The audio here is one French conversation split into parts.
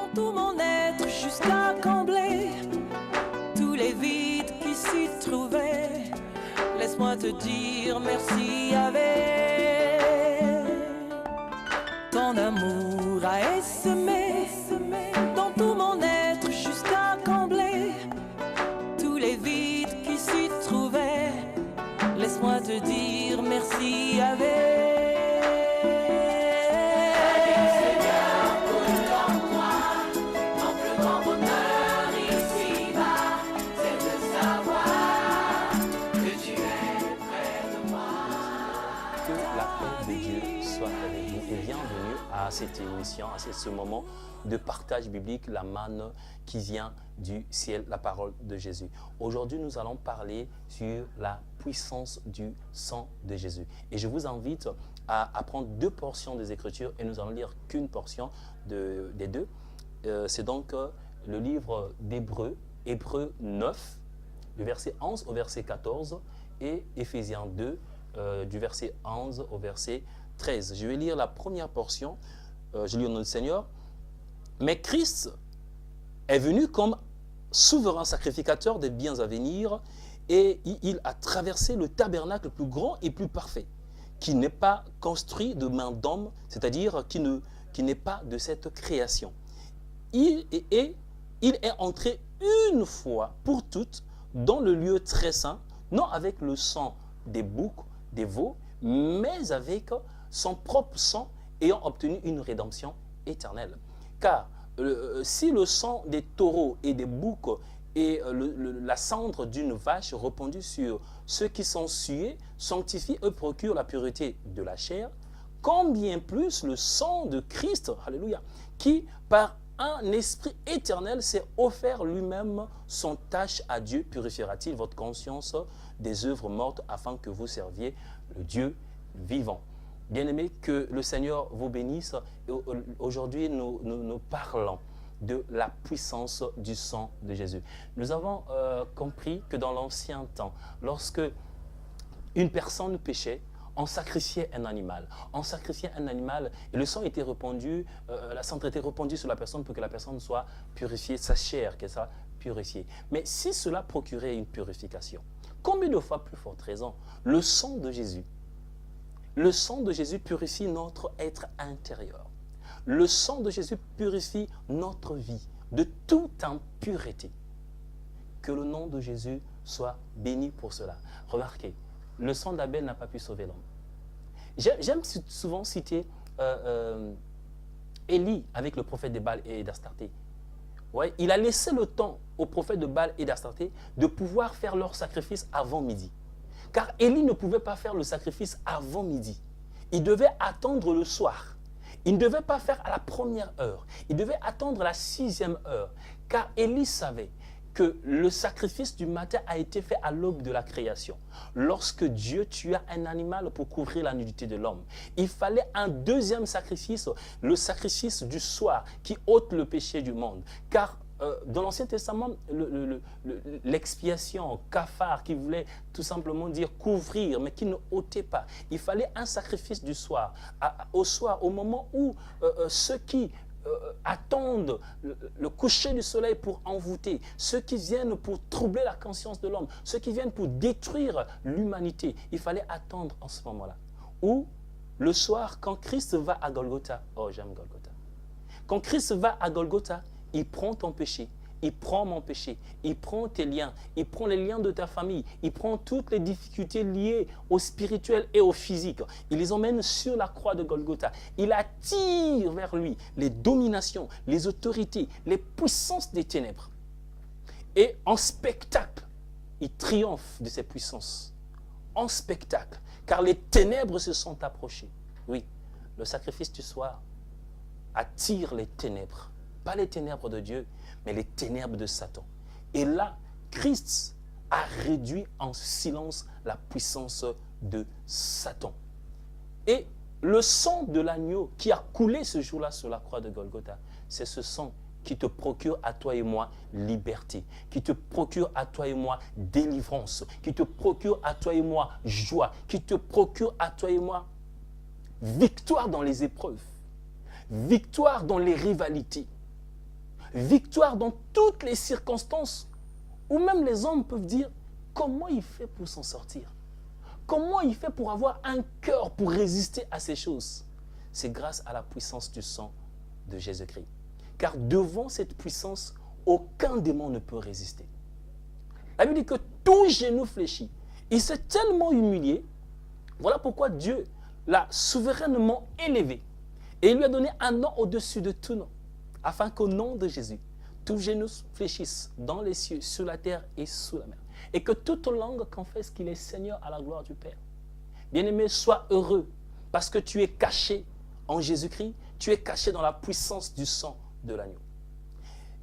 dans tout mon être jusqu'à combler tous les vides qui s'y trouvaient. Laisse-moi te dire merci avec ton amour a essaimé dans tout mon être jusqu'à combler tous les vides qui s'y trouvaient. Laisse-moi te dire merci avec. À cette émission, à ce moment de partage biblique, la manne qui vient du ciel, la parole de Jésus. Aujourd'hui, nous allons parler sur la puissance du sang de Jésus. Et je vous invite à prendre deux portions des Écritures et nous allons lire qu'une portion des deux. C'est donc le livre d'Hébreux, Hébreux 9, du verset 11 au verset 14 et Éphésiens 2, du verset 11 au verset 13. Je vais lire la première portion. Je lis au nom du Seigneur. Mais Christ est venu comme souverain sacrificateur des biens à venir et il a traversé le tabernacle plus grand et plus parfait, qui n'est pas construit de main d'homme, c'est-à-dire qui n'est pas de cette création. Il est entré une fois pour toutes dans le lieu très saint, non avec le sang des boucs, des veaux, mais avec son propre sang, ayant obtenu une rédemption éternelle. Car si le sang des taureaux et des boucs et la cendre d'une vache répandue sur ceux qui sont sués sanctifie et procure la pureté de la chair, combien plus le sang de Christ, alléluia, qui par un esprit éternel s'est offert lui-même son tâche à Dieu, purifiera-t-il votre conscience des œuvres mortes afin que vous serviez le Dieu vivant. Bien-aimés, que le Seigneur vous bénisse. Aujourd'hui, nous parlons de la puissance du sang de Jésus. Nous avons compris que dans l'ancien temps, lorsque une personne péchait, on sacrifiait un animal. On sacrifiait un animal et le sang était répandu, la cendre était répandue sur la personne pour que la personne soit purifiée, sa chair, qu'elle soit purifiée. Mais si cela procurait une purification, combien de fois plus forte raison, le sang de Jésus purifie notre être intérieur. Le sang de Jésus purifie notre vie de toute impureté. Que le nom de Jésus soit béni pour cela. Remarquez, le sang d'Abel n'a pas pu sauver l'homme. J'aime souvent citer Élie avec le prophète de Baal et d'Astarté. Ouais, il a laissé le temps aux prophètes de Baal et d'Astarté de pouvoir faire leur sacrifice avant midi. Car Élie ne pouvait pas faire le sacrifice avant midi. Il devait attendre le soir. Il ne devait pas faire à la première heure. Il devait attendre la 6e heure. Car Élie savait que le sacrifice du matin a été fait à l'aube de la création. Lorsque Dieu tua un animal pour couvrir la nudité de l'homme, il fallait un deuxième sacrifice, le sacrifice du soir, qui ôte le péché du monde. Car dans l'Ancien Testament, l'expiation, kafar, qui voulait tout simplement dire couvrir, mais qui ne ôtait pas. Il fallait un sacrifice du soir. Au soir, au moment où ceux qui attendent le coucher du soleil pour envoûter, ceux qui viennent pour troubler la conscience de l'homme, ceux qui viennent pour détruire l'humanité, il fallait attendre en ce moment-là. Ou le soir, quand Christ va à Golgotha, oh j'aime Golgotha, quand Christ va à Golgotha, il prend ton péché, il prend mon péché, il prend tes liens, il prend les liens de ta famille, il prend toutes les difficultés liées au spirituel et au physique. Il les emmène sur la croix de Golgotha. Il attire vers lui les dominations, les autorités, les puissances des ténèbres. Et en spectacle, il triomphe de ces puissances. En spectacle, car les ténèbres se sont approchées. Oui, le sacrifice du soir attire les ténèbres. Pas les ténèbres de Dieu, mais les ténèbres de Satan. Et là, Christ a réduit en silence la puissance de Satan. Et le sang de l'agneau qui a coulé ce jour-là sur la croix de Golgotha, c'est ce sang qui te procure à toi et moi liberté, qui te procure à toi et moi délivrance, qui te procure à toi et moi joie, qui te procure à toi et moi victoire dans les épreuves, victoire dans les rivalités. victoire dans toutes les circonstances, où même les hommes peuvent dire comment il fait pour s'en sortir. Comment il fait pour avoir un cœur pour résister à ces choses? C'est grâce à la puissance du sang de Jésus-Christ. Car devant cette puissance, aucun démon ne peut résister. La Bible dit que tout genou fléchit. Il s'est tellement humilié. Voilà pourquoi Dieu l'a souverainement élevé. Et il lui a donné un nom au-dessus de tout nom. Afin qu'au nom de Jésus, tout genou fléchisse dans les cieux, sur la terre et sous la mer. Et que toute langue confesse qu'il est Seigneur à la gloire du Père. Bien-aimé, sois heureux parce que tu es caché en Jésus-Christ. Tu es caché dans la puissance du sang de l'agneau.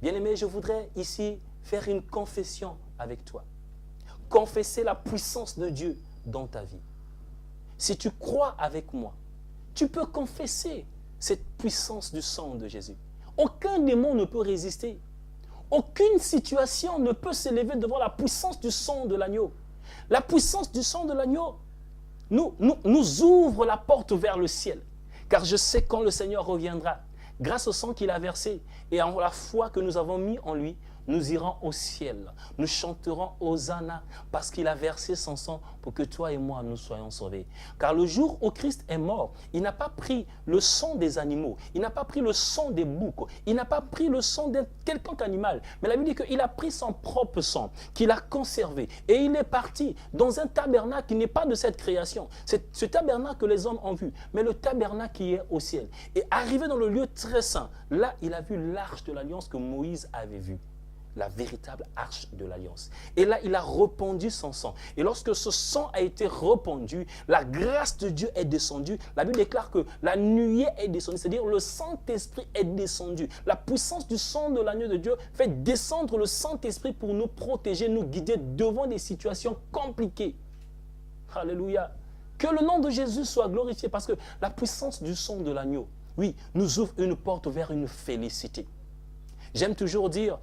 Bien-aimé, je voudrais ici faire une confession avec toi. Confesser la puissance de Dieu dans ta vie. Si tu crois avec moi, tu peux confesser cette puissance du sang de Jésus. Aucun démon ne peut résister. Aucune situation ne peut s'élever devant la puissance du sang de l'agneau. La puissance du sang de l'agneau nous ouvre la porte vers le ciel. Car je sais quand le Seigneur reviendra, grâce au sang qu'il a versé et en la foi que nous avons mis en lui, nous irons au ciel. Nous chanterons Hosanna parce qu'il a versé son sang pour que toi et moi nous soyons sauvés. Car le jour où Christ est mort, il n'a pas pris le sang des animaux, il n'a pas pris le sang des boucs, il n'a pas pris le sang de quelconque animal. Mais la Bible dit qu'il a pris son propre sang, qu'il a conservé. Et il est parti dans un tabernacle qui n'est pas de cette création. C'est ce tabernacle que les hommes ont vu, mais le tabernacle qui est au ciel. Et arrivé dans le lieu très saint, là il a vu l'arche de l'alliance que Moïse avait vue. La véritable arche de l'alliance. Et là, il a répandu son sang. Et lorsque ce sang a été répandu, la grâce de Dieu est descendue. La Bible déclare que la nuée est descendue, c'est-à-dire le Saint-Esprit est descendu. La puissance du sang de l'agneau de Dieu fait descendre le Saint-Esprit pour nous protéger, nous guider devant des situations compliquées. Alléluia. Que le nom de Jésus soit glorifié parce que la puissance du sang de l'agneau, oui, nous ouvre une porte vers une félicité. J'aime toujours dire,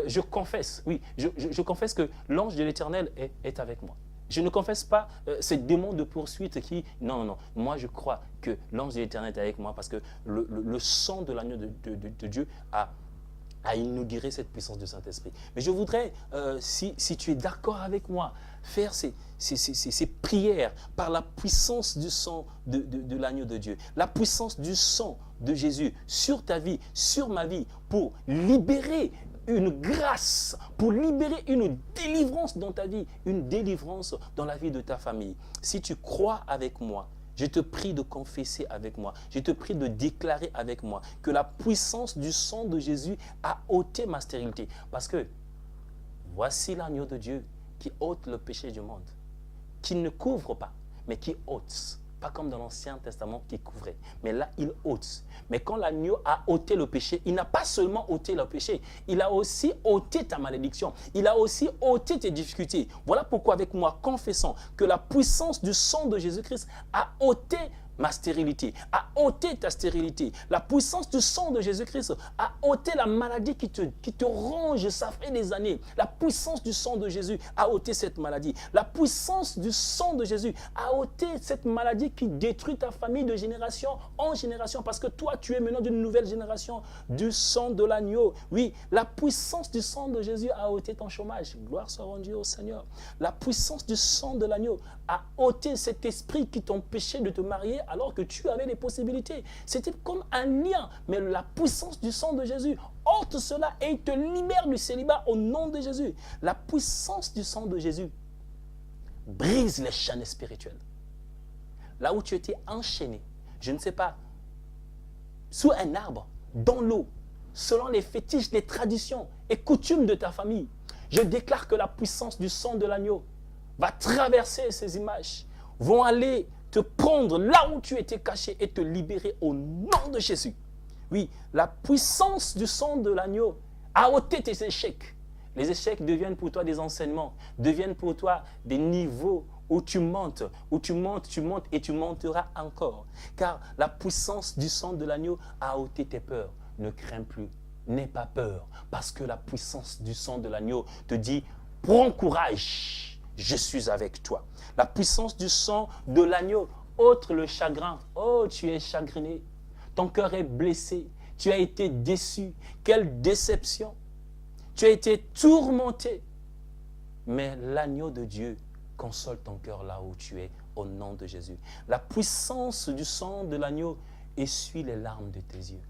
je confesse, oui, je confesse que l'ange de l'Éternel est avec moi. Je ne confesse pas ces démons de poursuite qui... Non. Moi, je crois que l'ange de l'Éternel est avec moi parce que le sang de l'agneau de Dieu a inauguré cette puissance du Saint-Esprit. Mais je voudrais, si tu es d'accord avec moi, faire ces prières par la puissance du sang de l'agneau de Dieu, la puissance du sang de Jésus sur ta vie, sur ma vie, pour libérer une grâce, pour libérer une délivrance dans ta vie, une délivrance dans la vie de ta famille. Si tu crois avec moi, je te prie de confesser avec moi. Je te prie de déclarer avec moi que la puissance du sang de Jésus a ôté ma stérilité. Parce que voici l'agneau de Dieu qui ôte le péché du monde, qui ne couvre pas, mais qui ôte. Pas comme dans l'Ancien Testament qui couvrait. Mais là, il ôte. Mais quand l'agneau a ôté le péché, il n'a pas seulement ôté le péché, il a aussi ôté ta malédiction. Il a aussi ôté tes difficultés. Voilà pourquoi avec moi, confessons que la puissance du sang de Jésus-Christ a ôté ma stérilité, a ôté ta stérilité. La puissance du sang de Jésus-Christ a ôté la maladie qui te ronge, ça fait des années. La puissance du sang de Jésus a ôté cette maladie. La puissance du sang de Jésus a ôté cette maladie qui détruit ta famille de génération en génération parce que toi, tu es maintenant d'une nouvelle génération du sang de l'agneau. Oui, la puissance du sang de Jésus a ôté ton chômage. Gloire soit rendue au Seigneur. La puissance du sang de l'agneau a ôté cet esprit qui t'empêchait de te marier alors que tu avais les possibilités. C'était comme un lien, mais la puissance du sang de Jésus ôte cela et il te libère du célibat au nom de Jésus. La puissance du sang de Jésus brise les chaînes spirituelles. Là où tu étais enchaîné, je ne sais pas, sous un arbre, dans l'eau, selon les fétiches, les traditions et coutumes de ta famille, je déclare que la puissance du sang de l'agneau va traverser ces images, vont aller te prendre là où tu étais caché et te libérer au nom de Jésus. Oui, la puissance du sang de l'agneau a ôté tes échecs. Les échecs deviennent pour toi des enseignements, deviennent pour toi des niveaux où tu montes et tu monteras encore. Car la puissance du sang de l'agneau a ôté tes peurs. Ne crains plus, n'aie pas peur, parce que la puissance du sang de l'agneau te dit, prends courage, je suis avec toi. La puissance du sang de l'agneau ôte le chagrin. Oh, tu es chagriné, ton cœur est blessé, Tu as été déçu. Quelle déception. Tu as été tourmenté. Mais l'agneau de Dieu console ton cœur là où tu es, au nom de Jésus. La puissance du sang de l'agneau essuie les larmes de tes yeux.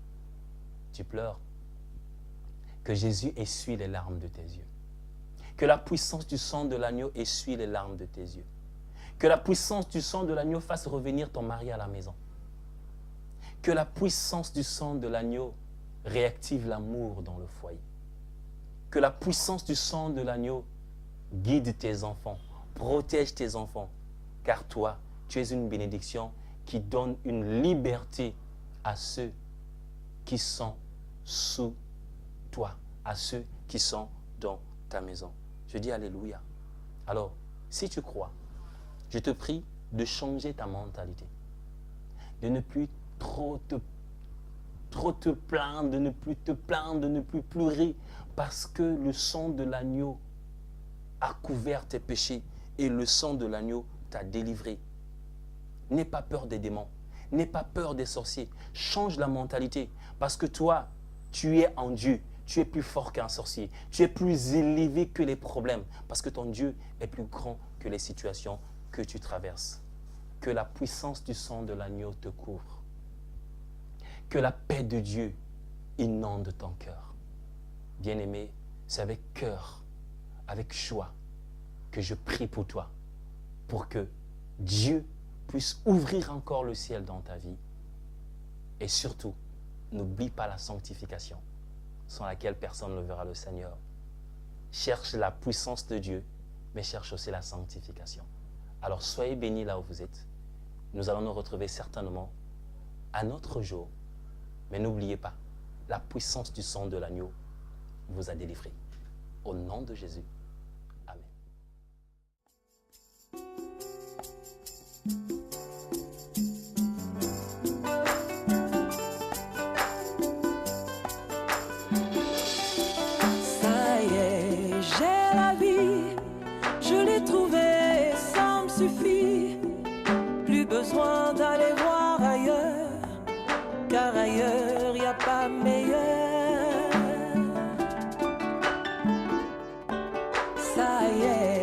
Tu pleures. Que Jésus essuie les larmes de tes yeux. Que la puissance du sang de l'agneau essuie les larmes de tes yeux. Que la puissance du sang de l'agneau fasse revenir ton mari à la maison. Que la puissance du sang de l'agneau réactive l'amour dans le foyer. Que la puissance du sang de l'agneau guide tes enfants, protège tes enfants. Car toi, tu es une bénédiction qui donne une liberté à ceux qui sont sous toi, à ceux qui sont dans ta maison. Je dis Alléluia. Alors, si tu crois, je te prie de changer ta mentalité, de ne plus trop te plaindre, de ne plus te plaindre, de ne plus pleurer, parce que le sang de l'agneau a couvert tes péchés et le sang de l'agneau t'a délivré. N'aie pas peur des démons, n'aie pas peur des sorciers. Change la mentalité, parce que toi, tu es en Dieu. Tu es plus fort qu'un sorcier. Tu es plus élevé que les problèmes, parce que ton Dieu est plus grand que les situations que tu traverses. Que la puissance du sang de l'agneau te couvre. Que la paix de Dieu inonde ton cœur. Bien-aimé, c'est avec cœur, avec joie que je prie pour toi, pour que Dieu puisse ouvrir encore le ciel dans ta vie. Et surtout, n'oublie pas la sanctification, sans laquelle personne ne verra le Seigneur. Cherche la puissance de Dieu, mais cherche aussi la sanctification. Alors soyez bénis là où vous êtes. Nous allons nous retrouver certainement un autre jour. Mais n'oubliez pas, la puissance du sang de l'agneau vous a délivré. Au nom de Jésus. Amen. Ça y est, j'ai la vie, je l'ai trouvée, ça me suffit. Plus besoin d'aller voir ailleurs, car ailleurs y a pas meilleur. Ça y est.